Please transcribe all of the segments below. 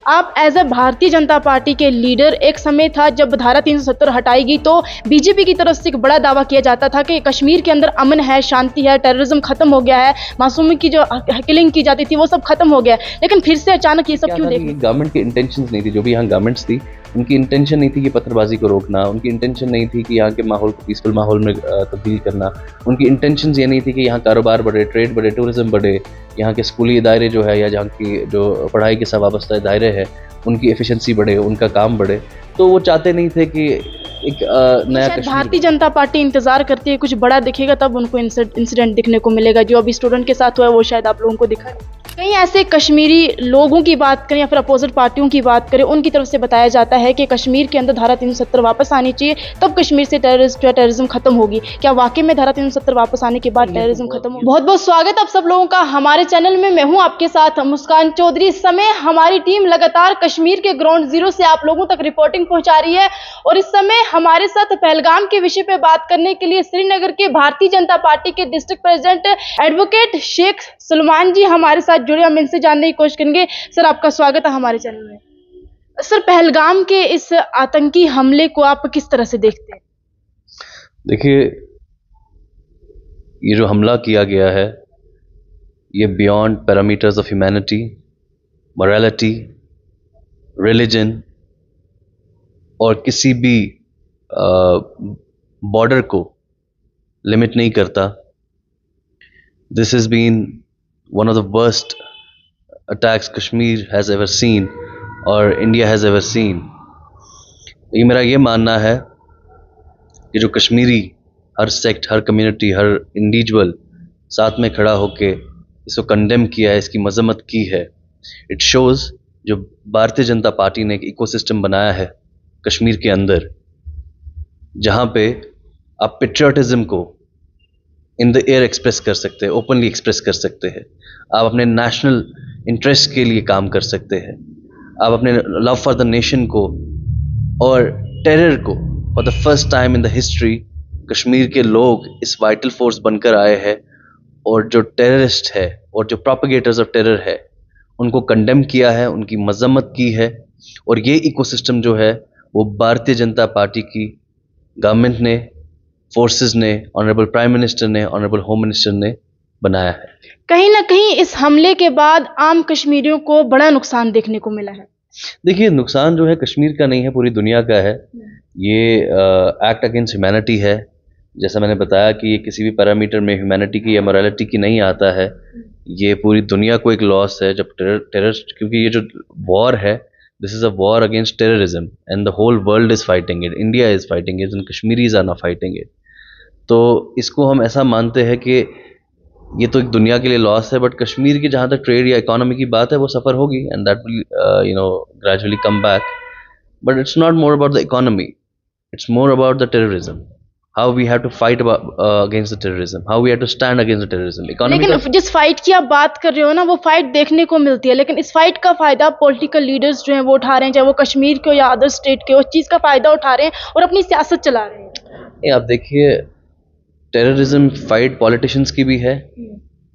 आप as a भारतीय जनता पार्टी के लीडर, एक समय था जब धारा 370 हटाई गई तो बीजेपी की तरफ से एक बड़ा दावा किया जाता था कि कश्मीर के अंदर अमन है, शांति है, टेररिज्म खत्म हो गया है, मासूमी की जो किलिंग की जाती थी वो सब खत्म हो गया है। लेकिन फिर से अचानक ये सब क्यों देखने? गवर्नमेंट की इंटेंशंस नहीं थी, जो भी यहाँ गवर्नमेंट्स थी उनकी इंटेंशन नहीं थी कि पत्थरबाजी को रोकना, उनकी इंटेंशन नहीं थी कि यहाँ के माहौल को पीसफुल माहौल में तब्दील करना, उनकी इंटेंशंस ये नहीं थी कि यहाँ कारोबार बढ़े, ट्रेड बढ़े, टूरिज्म बढ़े, यहाँ के स्कूली इदारे जो है या जहाँ की जो पढ़ाई के साथ वाबस्ता इदारे हैं उनकी एफिशिएंसी बढ़े, उनका काम बढ़े। तो वो चाहते नहीं थे कि एक नया शायद भारतीय जनता पार्टी इंतजार करती है कुछ बड़ा दिखेगा तब उनको इंसिडेंट दिखने को मिलेगा। जो अभी स्टूडेंट के साथ हुआ है वो शायद आप लोगों को दिखा है। कहीं ऐसे कश्मीरी लोगों की बात करें या फिर अपोजिट पार्टियों की बात करें, उनकी तरफ से बताया जाता है कि कश्मीर के अंदर धारा 370 वापस आनी चाहिए, तब कश्मीर से टेररिज्म खत्म होगी। क्या वाकई में धारा 370 वापस आने के बाद टेररिज्म खत्म होगी? बहुत बहुत स्वागत आप सब लोगों का हमारे चैनल में। मैं हूं आपके साथ मुस्कान चौधरी। इस समय हमारी टीम लगातार कश्मीर के ग्राउंड जीरो से आप लोगों तक रिपोर्टिंग पहुंचा रही है और इस समय हमारे साथ पहलगाम के विषय पे बात करने के लिए श्रीनगर के भारतीय जनता पार्टी के district president advocate Sheikh Salman ji हमारे साथ जुड़े। हम इनसे जानने की कोशिश करेंगे। सर, आपका स्वागत है हमारे चैनल में। सर, पहलगाम के इस आतंकी हमले को आप किस तरह से देखते हैं? देखिए, ये जो हमला किया गया है ये beyond parameters of humanity, morality, religion और किसी भी बॉर्डर को लिमिट नहीं करता। This has been one of the worst attacks Kashmir has ever seen और इंडिया हैज़ एवर सीन। ये मेरा ये मानना है कि जो कश्मीरी हर सेक्ट, हर कम्युनिटी, हर इंडिविजुअल साथ में खड़ा होके इसको कंडेम किया है, इसकी मजम्मत की है। इट शोज़ जो भारतीय जनता पार्टी ने एक इकोसिस्टम बनाया है कश्मीर के अंदर, जहाँ पे आप पेट्रियोटिज्म को इन द एयर एक्सप्रेस कर सकते हैं, ओपनली एक्सप्रेस कर सकते हैं। आप अपने नेशनल इंटरेस्ट के लिए काम कर सकते हैं, आप अपने लव फॉर द नेशन को और टेरर को for the first time in the history Kashmir के लोग इस वाइटल फोर्स बनकर आए हैं और जो टेररिस्ट है और जो प्रोपेगेटर्स ऑफ टेरर है उनको कंडेम किया है, उनकी मजम्मत की है। और ये इकोसिस्टम जो है वो भारतीय जनता पार्टी की गवर्नमेंट ने, फोर्सेस ने, ऑनरेबल प्राइम मिनिस्टर ने, ऑनरेबल होम मिनिस्टर ने बनाया है। कहीं ना कहीं इस हमले के बाद आम कश्मीरियों को बड़ा नुकसान देखने को मिला है। देखिए, नुकसान जो है कश्मीर का नहीं है, पूरी दुनिया का है। ये एक्ट अगेंस्ट ह्यूमैनिटी है। जैसा मैंने बताया कि ये किसी भी पैरामीटर में ह्यूमैनिटी की या मोरालिटी की नहीं आता है। ये पूरी दुनिया को एक लॉस है जब टेररिस्ट, क्योंकि ये जो वॉर है, this is a war against terrorism and the whole world is fighting it, India is fighting it and Kashmiris are not fighting it. तो इसको हम ऐसा मानते हैं कि ये तो एक दुनिया के लिए लॉस है, बट कश्मीर की जहाँ तक ट्रेड या इकोनॉमी की बात है वो सफ़र होगी and that will gradually come back. But it's not more about the economy, it's more about the terrorism, how we have to fight against the terrorism, how we have to stand against the terrorism. लेकिन जिस fight की आप बात कर रहे हो ना, वो फाइट देखने को मिलती है, लेकिन इस फाइट का फायदा पॉलिटिकल लीडर्स जो हैं वो उठा रहे हैं, चाहे वो कश्मीर के हो या अदर स्टेट के हो, उस चीज़ का फायदा उठा रहे हैं और अपनी सियासत चला रहे हैं। आप देखिए, टेररिज्म फाइट पॉलिटिशियंस की भी है,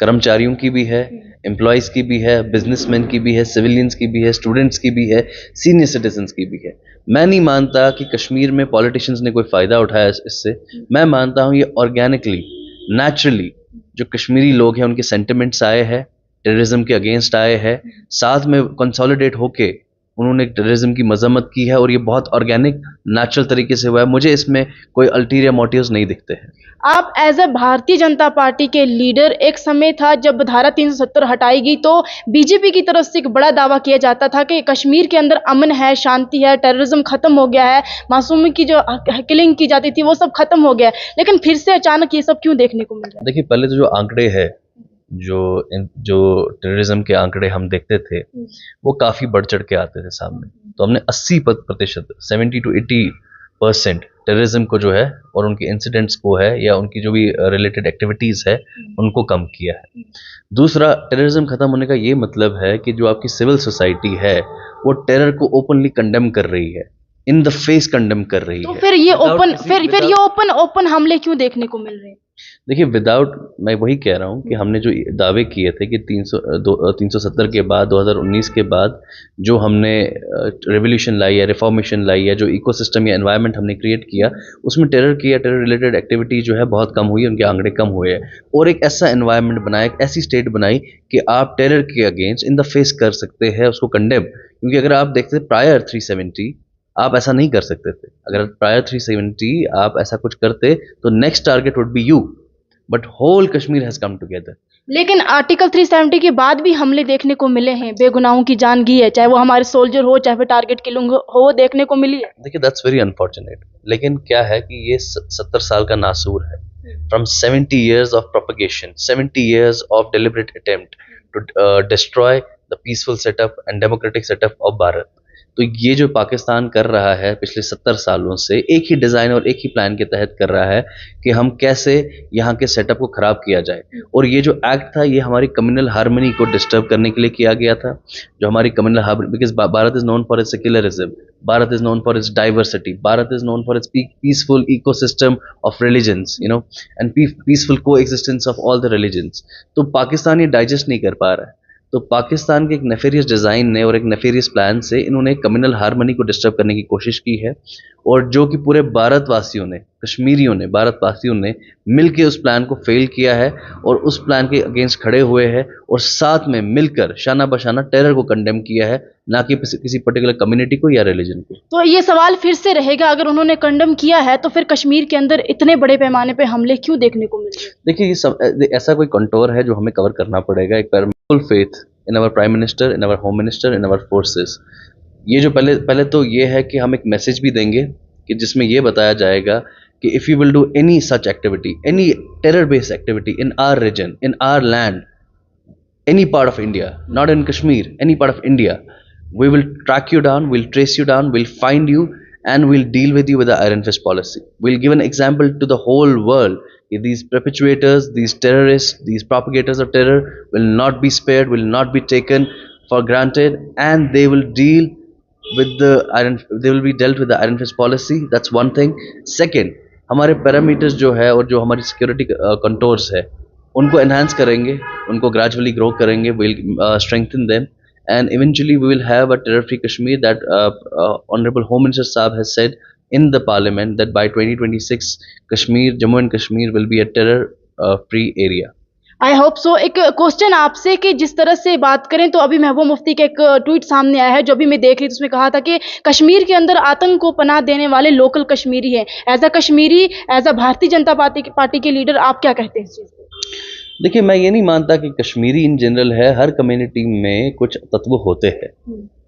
कर्मचारियों की भी है, एम्प्लॉयज़ की भी है, बिजनेसमैन की भी है, सिविलियंस की भी है, स्टूडेंट्स की भी है, सीनियर सिटीजन्स की भी है। मैं नहीं मानता कि कश्मीर में पॉलिटिशियंस ने कोई फ़ायदा उठाया इससे। मैं मानता हूँ ये ऑर्गेनिकली, नेचुरली जो कश्मीरी लोग हैं उनके सेंटिमेंट्स आए हैं, टेररिज्म के अगेंस्ट आए हैं, साथ में कंसोलिडेट होके उन्होंने टेररिज्म की मजम्मत की है और ये बहुत ऑर्गेनिक, नेचुरल तरीके से हुआ है। मुझे इसमें कोई अल्टीरियर मोटिव्स नहीं दिखते हैं। आप एज ए भारतीय जनता पार्टी के लीडर, एक समय था जब धारा 370 हटाई गई तो बीजेपी की तरफ से एक बड़ा दावा किया जाता था कि कश्मीर के अंदर अमन है, शांति है, टेररिज्म खत्म हो गया है, मासूमी की जो किलिंग की जाती थी वो सब खत्म हो गया है। लेकिन फिर से अचानक ये सब क्यों देखने को मिल रहा है? देखिए, पहले तो जो आंकड़े हैं, जो टेररिज्म के आंकड़े हम देखते थे वो काफ़ी बढ़ चढ़ के आते थे सामने। तो हमने 80%, 70 to 80% टेररिज्म को जो है और उनके इंसिडेंट्स को है या उनकी जो भी रिलेटेड एक्टिविटीज़ है उनको कम किया है। दूसरा, टेररिज्म खत्म होने का ये मतलब है कि जो आपकी सिविल सोसाइटी है वो टेरर को ओपनली कंडेम कर रही है, इन द फेस कंडेम कर रही है। तो फिर ये ओपन हमले क्यों देखने को मिल रहे हैं? देखिए विदाउट, मैं वही कह रहा हूँ कि हमने जो दावे किए थे कि 370 के बाद 2019 के बाद जो हमने रेवोल्यूशन लाई या रिफॉर्मेशन लाई या जो इकोसिस्टम या एनवायरनमेंट हमने क्रिएट किया, उसमें टेरर की या टेरर रिलेटेड एक्टिविटी जो है बहुत कम हुई, उनके आंकड़े कम हुए हैं। और एक ऐसा एनवायरनमेंट बनाया, एक ऐसी स्टेट बनाई कि आप टेरर के अगेंस्ट इन द फेस कर सकते हैं उसको कंडेम। क्योंकि अगर आप देखते प्रायर 370 आप ऐसा नहीं कर सकते थे। अगर प्रायर 370 आप ऐसा कुछ करते तो next target would be you, but whole Kashmir has come together. लेकिन आर्टिकल 370 के बाद भी हमले देखने को मिले हैं, बेगुनाहों की जान गई है, चाहे वो हमारे सोल्जर हो चाहे फिर टारगेट किलिंग हो, वो देखने को मिली है। देखिए दैट्स वेरी अनफॉर्चुनेट, लेकिन क्या है कि ये 70 साल का नासूर है। From 70 years of propagation, 70 years of deliberate attempt to destroy the peaceful setup and democratic setup of Bharat. तो ये जो पाकिस्तान कर रहा है पिछले 70 सालों से, एक ही डिज़ाइन और एक ही प्लान के तहत कर रहा है कि हम कैसे यहाँ के सेटअप को ख़राब किया जाए। और ये जो एक्ट था ये हमारी कम्युनल हार्मनी को डिस्टर्ब करने के लिए किया गया था। जो हमारी communal harmony, because Bharat is known for its secularism, Bharat is known for its diversity, Bharat is known for its peaceful ecosystem of religions, you know, and peaceful को coexistence of all the religions. तो पाकिस्तान ये डाइजेस्ट नहीं कर पा रहा है। तो पाकिस्तान के एक नेफेरियस डिज़ाइन ने और एक नेफेरियस प्लान से इन्होंने कम्युनल हार्मनी को डिस्टर्ब करने की कोशिश की है। और जो कि पूरे भारतवासियों ने, कश्मीरियों ने, भारतवासियों ने मिलकर उस प्लान को फेल किया है और उस प्लान के अगेंस्ट खड़े हुए हैं और साथ में मिलकर शाना बशाना टेरर को कंडेम किया है, ना कि किसी पर्टिकुलर कम्युनिटी को या रिलीजन को। तो ये सवाल फिर से रहेगा, अगर उन्होंने कंडम किया है तो फिर कश्मीर के अंदर इतने बड़े पैमाने पे हमले क्यों देखने को मिल रहे हैं? देखिए ये सब ऐसा कोई कंटोर है जो हमें कवर करना पड़ेगा। एक full faith in our prime minister, in our home minister, in our forces. ये जो पहले तो ये है कि हम एक मैसेज भी देंगे कि जिसमें ये बताया जाएगा कि if you will do any such activity, any terror based activity in our region, in our land, any part of India, not in Kashmir, any part of India, we will track you down, we'll trace you down, we'll find you, and we'll deal with you with the Iron Fist policy. We'll give an example to the whole world. These perpetuators, these terrorists, these propagators of terror will not be spared, will not be taken for granted, and they will deal with the they will be dealt with the Iron Fist policy. That's one thing. Second, हमारे parameters जो है और जो हमारी security contours है उनको enhance करेंगे, उनको ग्रेजुअली ग्रो करेंगे, will strengthen them, and eventually we will have a terror free Kashmir that honourable home minister साहब has said in the parliament that by 2026 Kashmir, Jammu and Kashmir will be a terror free area. I hope so. एक question आपसे कि जिस तरह से बात करें तो अभी महबूबा मुफ्ती का एक ट्वीट सामने आया है जो अभी मैं देख रही थी, उसमें कहा था कि कश्मीर के अंदर आतंक को पनाह देने वाले लोकल कश्मीरी हैं। As a Kashmiri, as a Bharatiya Janata Party के लीडर, आप क्या कहते हैं इस चीज़ को? देखिए मैं ये नहीं मानता कि कश्मीरी इन जनरल है, हर कम्युनिटी में कुछ तत्व होते हैं,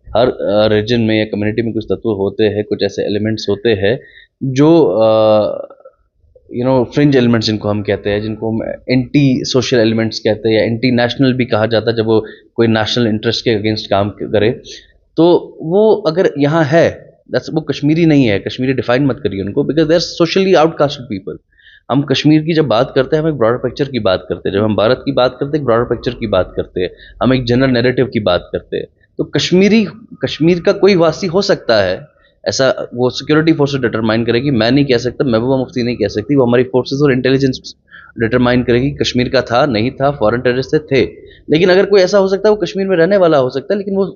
हर रीजन में या कम्युनिटी में कुछ तत्व होते हैं, कुछ ऐसे एलिमेंट्स होते हैं जो फ्रिंज एलिमेंट्स जिनको हम कहते हैं, जिनको हम एंटी सोशल एलिमेंट्स कहते हैं या एंटी नेशनल भी कहा जाता है जब वो कोई नेशनल इंटरेस्ट के अगेंस्ट काम करे। तो वो अगर यहाँ है, वो कश्मीरी नहीं है, कश्मीरी डिफाइन मत करिए उनको, because they are socially outcasted people. हम कश्मीर की जब बात करते हैं हम एक ब्रॉडर पिक्चर की बात करते हैं, जब हम भारत की बात करते हैं एक ब्रॉडर पिक्चर की बात करते हैं, हम एक जनरल नैरेटिव की बात करते हैं। तो कश्मीर का कोई वासी हो सकता है ऐसा, वो सिक्योरिटी फोर्सेस डिटरमाइन करेगी, मैं नहीं कह सकता, महबूबा मुफ्ती नहीं कह सकती, वो हमारी फोर्सेस और इंटेलिजेंस डिटरमाइन करेगी कश्मीर का था नहीं था, फॉरेन टेररिस्ट थे। लेकिन अगर कोई ऐसा हो सकता है वो कश्मीर में रहने वाला हो सकता है, लेकिन वो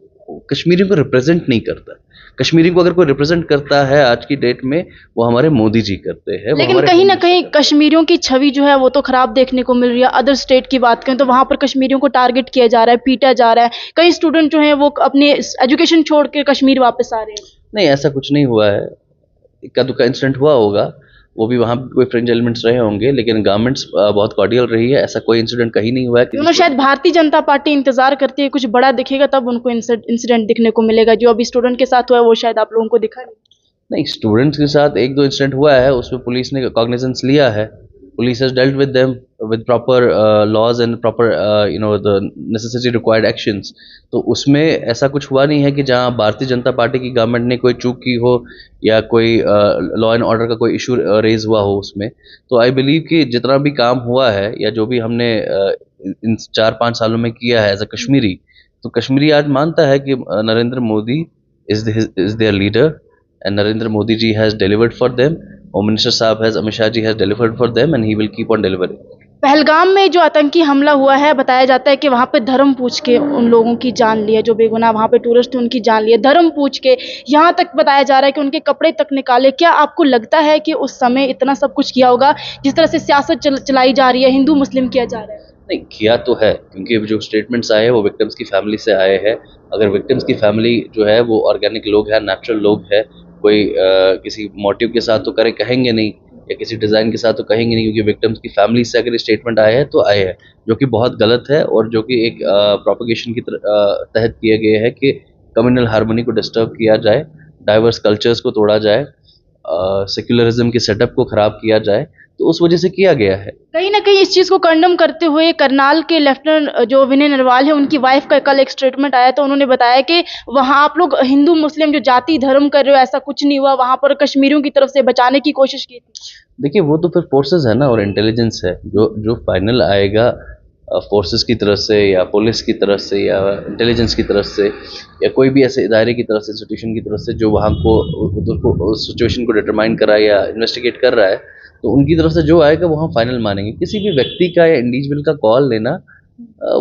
कश्मीरियों को रिप्रेजेंट नहीं करता। कश्मीरी को अगर कोई रिप्रेजेंट करता है आज की डेट में वो हमारे मोदी जी करते हैं। लेकिन कहीं ना कहीं कश्मीरियों की छवि जो है वो तो खराब देखने को मिल रही है। अदर स्टेट की बात करें तो वहाँ पर कश्मीरियों को टारगेट किया जा रहा है, पीटा जा रहा है, कई स्टूडेंट जो हैं वो अपने एजुकेशन छोड़ के कश्मीर वापस आ रहे हैं। नहीं, ऐसा कुछ नहीं हुआ है, इक्का दुक्का इंसिडेंट हुआ होगा, वो भी वहाँ कोई फ्रिंज एलिमेंट्स रहे होंगे, लेकिन गवर्नमेंट्स बहुत कॉर्डियल रही है, ऐसा कोई इंसिडेंट कहीं नहीं हुआ है। क्यों ना शायद भारतीय जनता पार्टी इंतजार करती है कुछ बड़ा दिखेगा तब उनको इंसिडेंट दिखने को मिलेगा, जो अभी स्टूडेंट के साथ हुआ है वो शायद आप लोगों को दिखा नहीं। स्टूडेंट्स के साथ एक दो इंसिडेंट हुआ है, उसमें पुलिस ने कॉग्निजेंस लिया है, police has dealt with them with proper laws and proper the necessary required actions. तो उसमें ऐसा कुछ हुआ नहीं है कि जहां भारतीय जनता पार्टी की गवर्नमेंट ने कोई चूक की हो या कोई लॉ एंड ऑर्डर का कोई इशू रेज हुआ हो उसमें। तो आई बिलीव कि जितना भी काम हुआ है या जो भी हमने इन 4-5 सालों में किया है एज अ कश्मीरी, तो कश्मीरी आज मानता है कि Narendra Modi is there leader and Narendra Modi ji has delivered for them, Home Minister साहब has Amit Shah ji has delivered for them and he will keep on delivering. Pahalgam में जो आतंकी हमला हुआ है, बताया जाता है कि वहाँ पे धर्म पूछ के उन लोगों की जान ली है, जो बेगुनाह वहाँ पे टूरिस्ट थे उनकी जान ली है, धर्म पूछ के। यहाँ तक बताया जा रहा है कि उनके कपड़े तक निकाले। क्या आपको लगता है कि उस समय इतना सब कुछ किया होगा, जिस तरह से सियासत चलाई जा रही है, हिंदू मुस्लिम किया जा रहा है? नहीं किया तो है, क्योंकि जो स्टेटमेंट्स आए हैं वो विक्टिम्स की फैमिली से आए हैं। अगर विक्टिम्स की फैमिली जो है वो ऑर्गेनिक लोग हैं, नेचुरल लोग हैं, कोई किसी मोटिव के साथ तो करे कहेंगे नहीं, या किसी डिज़ाइन के साथ तो कहेंगे नहीं, क्योंकि विक्टिम्स की फैमिली से अगर स्टेटमेंट आए हैं तो आए हैं, जो कि बहुत गलत है और जो कि एक प्रोपगेशन के तहत किए गए हैं कि कम्युनल हार्मनी को डिस्टर्ब किया जाए, डाइवर्स कल्चर्स को तोड़ा जाए, सेक्युलरिज्म के सेटअप को ख़राब किया जाए, तो उस वजह से किया गया है। कहीं ना कहीं इस चीज को कंडम करते हुए करनाल के लेफ्टिनेंट जो विनय नरवाल है, उनकी वाइफ का कल एक स्टेटमेंट आया, तो उन्होंने बताया कि वहां आप लोग हिंदू मुस्लिम जो जाति धर्म कर रहे हो, ऐसा कुछ नहीं हुआ, वहां पर कश्मीरियों की तरफ से बचाने की कोशिश की थी। देखिए वो तो फिर फोर्सेस है ना, और इंटेलिजेंस है, जो जो फाइनल आएगा फोर्सेस की तरफ से या पुलिस की तरफ से या इंटेलिजेंस की तरफ से या कोई भी ऐसे इदारे की तरफ से, इंस्टीट्यूशन की तरफ से जो वहाँ को उधर को उस सिचुएशन को डिटरमाइन कर रहा है या इन्वेस्टिगेट कर रहा है, तो उनकी तरफ से जो आएगा वो हम फाइनल मानेंगे। किसी भी व्यक्ति का या इंडिविजुअल का कॉल लेना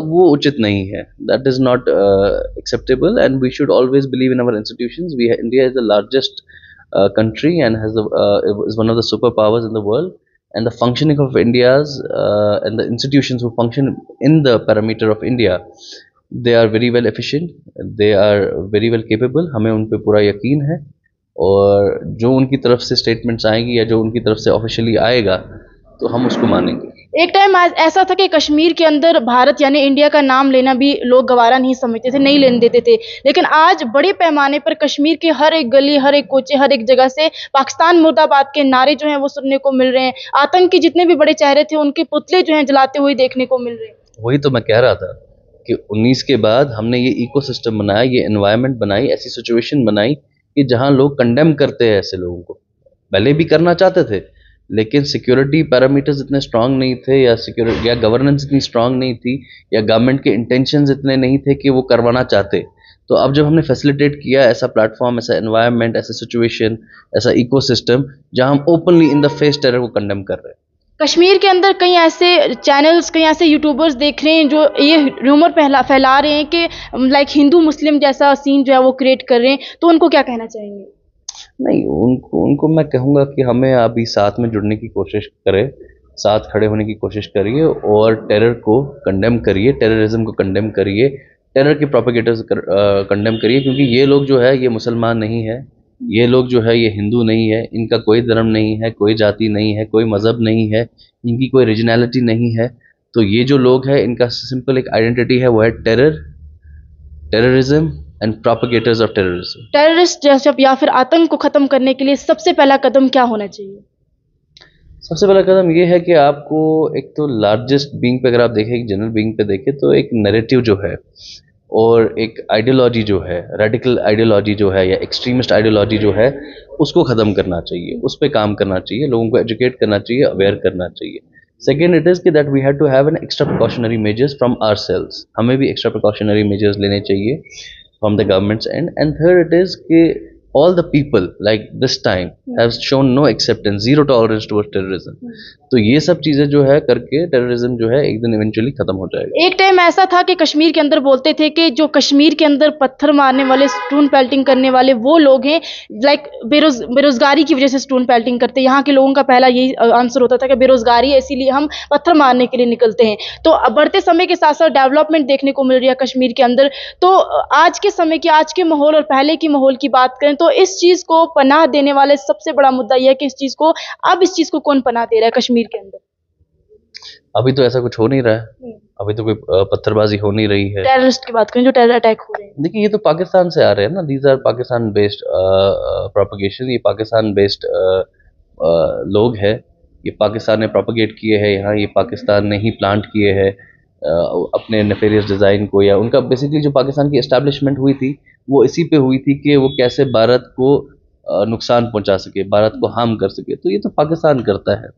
वो उचित नहीं है। That is not acceptable and we should always believe in our institutions. We India is the largest country and is one of the superpowers in the world, and the functioning of India's and the institutions who function in the parameter of India, they are very well efficient, they are very well capable। हमें उन पे पूरा यकीन है, और जो उनकी तरफ से स्टेटमेंट्स आएंगी या जो उनकी तरफ से ऑफिशियली आएगा तो हम उसको मानेंगे। एक टाइम ऐसा था कि कश्मीर के अंदर भारत यानी इंडिया का नाम लेना भी लोग गवारा नहीं समझते थे, नहीं लेने देते थे, लेकिन आज बड़े पैमाने पर कश्मीर के हर एक गली, हर एक कोचे, हर एक जगह से पाकिस्तान मुर्दाबाद के नारे जो हैं वो सुनने को मिल रहे हैं। आतंक के जितने भी बड़े चेहरे थे उनके पुतले जो हैं जलाते हुए देखने को मिल रहे हैं। वही तो मैं कह रहा था कि 19 के बाद हमने ये इकोसिस्टम बनाया, ये एनवायरनमेंट बनाई, ऐसी सिचुएशन बनाई कि जहाँ लोग कंडेम करते हैं ऐसे लोगों को। पहले भी करना चाहते थे, लेकिन सिक्योरिटी पैरामीटर्स इतने स्ट्रांग नहीं थे, या सिक्योरिटी या गवर्नेंस इतनी स्ट्रांग नहीं थी, या गवर्नमेंट के इंटेंशंस इतने नहीं थे कि वो करवाना चाहते। तो अब जब हमने फैसिलिटेट किया ऐसा प्लेटफॉर्म, ऐसा एनवायरनमेंट, ऐसा सिचुएशन, ऐसा इकोसिस्टम जहां हम openly in the face terror को कंडेम कर रहे हैं। कश्मीर के अंदर कई ऐसे चैनल्स, कई ऐसे यूट्यूबर्स देख रहे हैं जो ये रूमर फैला रहे हैं कि लाइक हिंदू मुस्लिम जैसा सीन जो है वो क्रिएट कर रहे हैं, तो उनको क्या कहना चाहेंगे? नहीं, उनको मैं कहूँगा कि हमें अभी साथ में जुड़ने की कोशिश करें, साथ खड़े होने की कोशिश करिए और टेरर को कंडेम करिए, टेररिज्म को कंडेम करिए, टेरर के प्रोपेगेटर्स कंडेम करिए, क्योंकि ये लोग जो है ये मुसलमान नहीं है, ये लोग जो है ये हिंदू नहीं है, इनका कोई धर्म नहीं है, कोई जाति नहीं है, कोई मज़हब नहीं है, इनकी कोई रीजनैलिटी नहीं है। तो ये जो लोग हैं इनका सिंपल एक आइडेंटिटी है, वो है terror, terrorism and propagators of terrorism. Terrorist जैसे या फिर आतंक को खत्म करने के लिए सबसे पहला कदम क्या होना चाहिए? सबसे पहला कदम ये है कि आपको एक तो लार्जेस्ट बीइंग पे अगर आप देखें, एक जनरल बीइंग पे देखें, तो एक नैरेटिव जो है और एक आइडियोलॉजी जो है, रेडिकल आइडियोलॉजी जो है या एक्सट्रीमिस्ट आइडियोलॉजी जो है, उसको ख़त्म करना चाहिए, उस पर काम करना चाहिए, लोगों को एजुकेट करना चाहिए, अवेयर करना चाहिए। सेकेंड इट इज़ कि that we have to have an extra precautionary measures from ourselves, हमें भी एक्स्ट्रा प्रिकॉशनरी मेजर्स लेने चाहिए from the governments and third it is कि all the people like this time have shown no acceptance, zero tolerance towards terrorism। तो ये सब चीज़ें जो है करके टेररिज्म जो है एक दिन इवेंचुअली खत्म हो जाएगा। एक टाइम ऐसा था कि कश्मीर के अंदर बोलते थे कि जो कश्मीर के अंदर पत्थर मारने वाले, स्टोन पेल्टिंग करने वाले वो लोग हैं, लाइक बेरोजगारी की वजह से स्टोन पेल्टिंग करते हैं। यहाँ के लोगों का पहला यही आंसर होता था कि बेरोजगारी है इसीलिए हम पत्थर मारने के लिए निकलते हैं। तो बढ़ते समय के साथ साथ डेवलपमेंट देखने को मिल रही है कश्मीर के अंदर। तो आज के समय की, आज के माहौल और पहले की माहौल की बात करें तो इस चीज को पनाह देने वाले सबसे बड़ा मुद्दा यह है कि इस चीज को कौन पनाह दे रहा है कश्मीर के अंदर? अभी तो ऐसा कुछ हो नहीं रहा है, अभी तो कोई पत्थरबाजी हो नहीं रही है। टेररिस्ट की बात करें, जो टेरर अटैक हो रहे हैं, देखिए ये तो पाकिस्तान से आ रहे हैं ना, these are Pakistan based propagation, ये पाकिस्तान बेस्ड लोग हैं, ये पाकिस्तान ने प्रोपगेट किए हैं यहाँ, ये पाकिस्तान ने ही प्लांट किए हैं अपने नेफेरियस डिज़ाइन को, या उनका बेसिकली जो पाकिस्तान की एस्टैब्लिशमेंट हुई थी वो इसी पे हुई थी कि वो कैसे भारत को नुकसान पहुंचा सके, भारत को हार्म कर सके। तो ये तो पाकिस्तान करता है।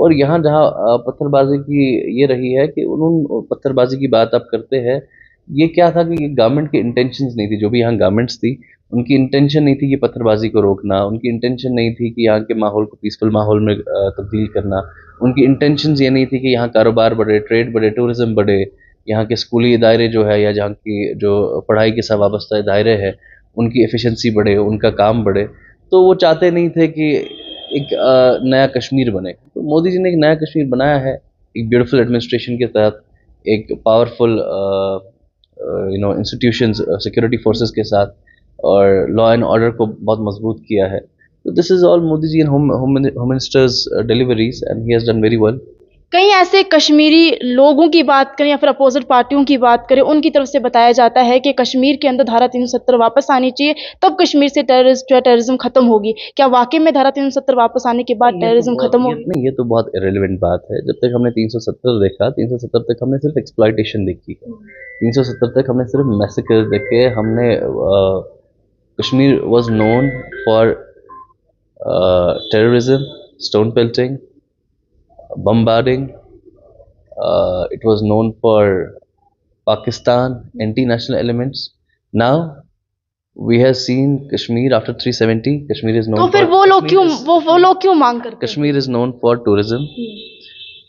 और यहाँ जहाँ पत्थरबाजी की ये रही है कि उन्होंने पत्थरबाजी की बात आप करते हैं, ये क्या था कि ये गवर्नमेंट की इंटेंशंस नहीं थी, जो भी यहाँ गवर्नमेंट्स थी उनकी इंटेंशन नहीं थी कि पत्थरबाजी को रोकना, उनकी इंटेंशन नहीं थी कि यहाँ के माहौल को पीसफुल माहौल में तब्दील करना, उनकी इंटेंशंस ये नहीं थी कि यहाँ कारोबार बढ़े, ट्रेड बढ़े, टूरिज्म बढ़े, यहाँ के स्कूली इदारे जो है या जहाँ की जो पढ़ाई के साथ वाबस्ता दायरे है उनकी एफिशिएंसी बढ़े, उनका काम बढ़े। तो वो चाहते नहीं थे कि एक नया कश्मीर बने। तो मोदी जी ने एक नया कश्मीर बनाया है, एक ब्यूटीफुल एडमिनिस्ट्रेशन के तहत, एक पावरफुल इंस्टीट्यूशंस, सिक्योरिटी फोर्सेस के साथ, और लॉ एंड ऑर्डर को बहुत मजबूत किया है। तो this is all Modi ji and home ministers deliveries and he has done very well. कई ऐसे कश्मीरी लोगों की बात करें या फिर अपोजिट पार्टियों की बात करें, उनकी तरफ से बताया जाता है कि कश्मीर के अंदर धारा 370 वापस आनी चाहिए, तब कश्मीर से टेररिज्म खत्म होगी। क्या वाकई में धारा 370 वापस आने के बाद टेररिज्म खत्म होगी? नहीं, ये तो बहुत इरेलीवेंट बात है। जब तक हमने 370 देखा, 370 तक हमने सिर्फ एक्सप्लॉयटेशन देखी है, 370 तक हमने सिर्फ मैसेकर देखे। हमने Kashmir was known for terrorism, stone pelting, bombarding. It was known for Pakistan, anti-national elements. Now we have seen Kashmir after 370. Kashmir is known. तो फिर for, वो लोग Kashmir क्यों is- वो लोग क्यों मांग करते हैं? Kashmir is known for tourism.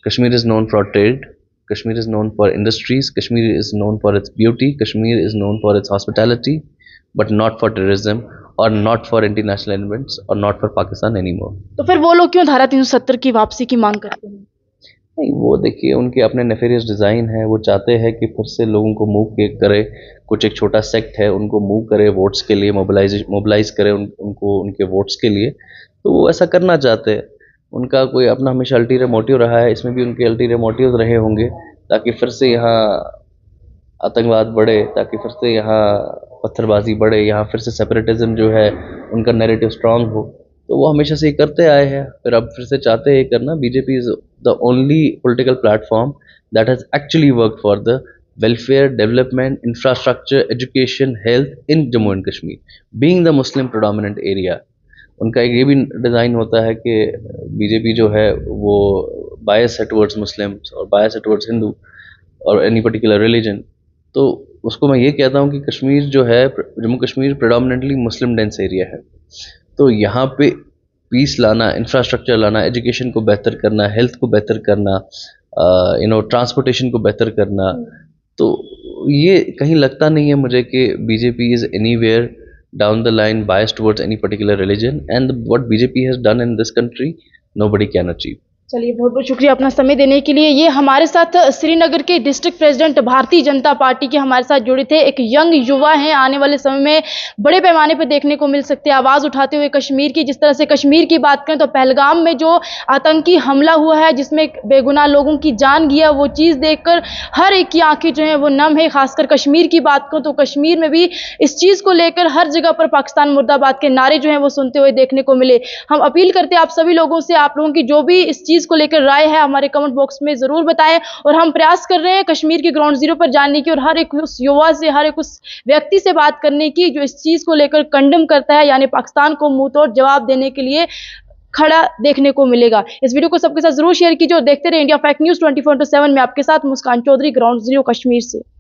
Kashmir is known for trade. Kashmir is known for industries. Kashmir is known for its beauty. Kashmir is known for its hospitality, but not for terrorism or not for anti-national elements or not for Pakistan anymore. तो फिर वो लोग क्यों धारा 370 की वापसी की मांग करते हैं? नहीं, वो देखिए उनके अपने नेफेरियस डिज़ाइन है। वो चाहते हैं कि फिर से लोगों को मूव करे, कुछ एक छोटा सेक्ट है उनको मूव करे वोट्स के लिए, मोबिलाइज करे उनको उनके वोट्स के लिए। तो वो ऐसा करना चाहते हैं। उनका कोई अपना हमेशा अल्टीरियर मोटिव रहा है, इसमें भी उनके अल्टीरियर मोटिव रहे होंगे, ताकि फिर से यहाँ आतंकवाद बढ़े, ताकि फिर से यहाँ पत्थरबाजी बढ़े, यहाँ फिर से सेपरेटिज्म जो है उनका नैरेटिव स्ट्रांग हो। तो वो हमेशा से ये करते आए हैं, फिर अब फिर से चाहते हैं ये करना। BJP is the only political platform that has actually work for the welfare, development, infrastructure, education, health in Jammu and Kashmir, being the Muslim predominant area. उनका एक ये भी डिज़ाइन होता है कि बीजेपी जो है वो बायस है टुवर्ड्स मुस्लिम्स और बायस है टुवर्ड्स हिंदू और एनी पर्टिकुलर रिलीजन। तो उसको मैं ये कहता हूँ कि कश्मीर जो है, जम्मू कश्मीर प्रेडोमिनेटली मुस्लिम डेंस एरिया है। तो यहाँ पे पीस लाना, इंफ्रास्ट्रक्चर लाना, एजुकेशन को बेहतर करना, हेल्थ को बेहतर करना, ट्रांसपोर्टेशन को बेहतर करना, तो ये कहीं लगता नहीं है मुझे कि BJP is anywhere down the line biased towards any particular religion, and what BJP has done in this country nobody can achieve. चलिए, बहुत बहुत शुक्रिया अपना समय देने के लिए। ये हमारे साथ श्रीनगर के डिस्ट्रिक्ट प्रेसिडेंट भारतीय जनता पार्टी के हमारे साथ जुड़े थे। एक यंग युवा हैं, आने वाले समय में बड़े पैमाने पर देखने को मिल सकते हैं आवाज़ उठाते हुए कश्मीर की। जिस तरह से कश्मीर की बात करें तो पहलगाम में जो आतंकी हमला हुआ है जिसमें बेगुनाह लोगों की जान गया, वो चीज़ देखकर हर एक की आंखें जो हैं वो नम है। खासकर कश्मीर की बात करूँ तो कश्मीर में भी इस चीज़ को लेकर हर जगह पर पाकिस्तान मुर्दाबाद के नारे जो हैं वो सुनते हुए देखने को मिले। हम अपील करते हैं आप सभी लोगों से, आप लोगों की जो भी इस चीज़ को लेकर राय है हमारे कमेंट बॉक्स में जरूर बताएं। और हम प्रयास कर रहे हैं कश्मीर के ग्राउंड जीरो पर जानने की और हर एक उस युवा से, हर एक उस व्यक्ति से बात करने की जो इस चीज को लेकर कंडम करता है, यानी पाकिस्तान को मुंह तोड़ जवाब देने के लिए खड़ा देखने को मिलेगा। इस वीडियो को सबके साथ जरूर शेयर कीजिए और देखते रहे इंडिया फैक्ट न्यूज 24/7 में आपके साथ मुस्कान चौधरी, ग्राउंड जीरो कश्मीर से।